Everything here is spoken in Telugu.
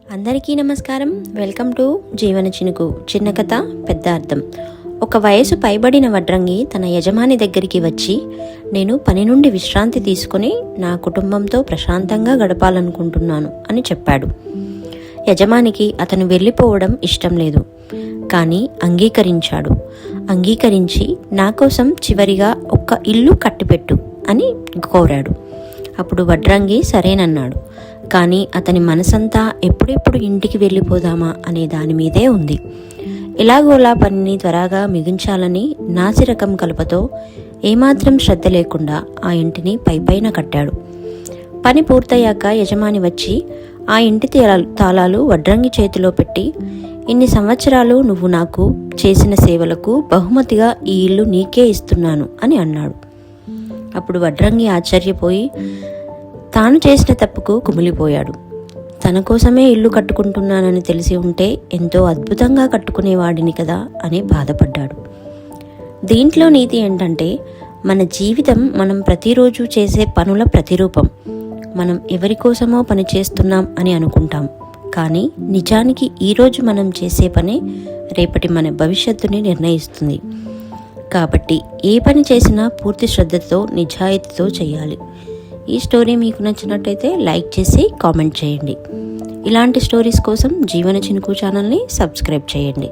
అందరికీ నమస్కారం. వెల్కమ్ టు జీవన చినుకు. చిన్న కథ పెద్ద అర్థం. ఒక వయసు పైబడిన వడ్రంగి తన యజమాని దగ్గరికి వచ్చి, నేను పని నుండి విశ్రాంతి తీసుకుని నా కుటుంబంతో ప్రశాంతంగా గడపాలనుకుంటున్నాను అని చెప్పాడు. యజమానికి అతను వెళ్ళిపోవడం ఇష్టం లేదు, కానీ అంగీకరించి నా కోసం చివరిగా ఒక్క ఇల్లు కట్టిపెట్టు అని కోరాడు. అప్పుడు వడ్రంగి సరేనన్నాడు. కానీ అతని మనసంతా ఎప్పుడెప్పుడు ఇంటికి వెళ్ళిపోదామా అనే దాని మీదే ఉంది. ఎలాగోలా పనిని త్వరగా ముగించాలని నాసిరకం కలపతో ఏమాత్రం శ్రద్ధ లేకుండా ఆ ఇంటిని పైపైన కట్టాడు. పని పూర్తయ్యాక యజమాని వచ్చి ఆ ఇంటి తాళాలు వడ్రంగి చేతిలో పెట్టి, ఇన్ని సంవత్సరాలు నువ్వు నాకు చేసిన సేవలకు బహుమతిగా ఈ ఇల్లు నీకే ఇస్తున్నాను అని అన్నాడు. అప్పుడు వడ్రంగి ఆశ్చర్యపోయి తాను చేసిన తప్పుకు కుమిలిపోయాడు. తన కోసమే ఇల్లు కట్టుకుంటున్నానని తెలిసి ఉంటే ఎంతో అద్భుతంగా కట్టుకునేవాడిని కదా అని బాధపడ్డాడు. దీంట్లో నీతి ఏంటంటే, మన జీవితం మనం ప్రతిరోజు చేసే పనుల ప్రతిరూపం. మనం ఎవరి కోసమో పని చేస్తున్నాం అని అనుకుంటాం, కానీ నిజానికి ఈరోజు మనం చేసే పనే రేపటి మన భవిష్యత్తుని నిర్ణయిస్తుంది. కాబట్టి ఏ పని చేసినా పూర్తి శ్రద్ధతో నిజాయితీతో చేయాలి. ఈ స్టోరీ మీకు నచ్చినట్టయితే లైక్ చేసి కామెంట్ చేయండి. ఇలాంటి స్టోరీస్ కోసం జీవన చినుకు ఛానల్ని సబ్స్క్రైబ్ చేయండి.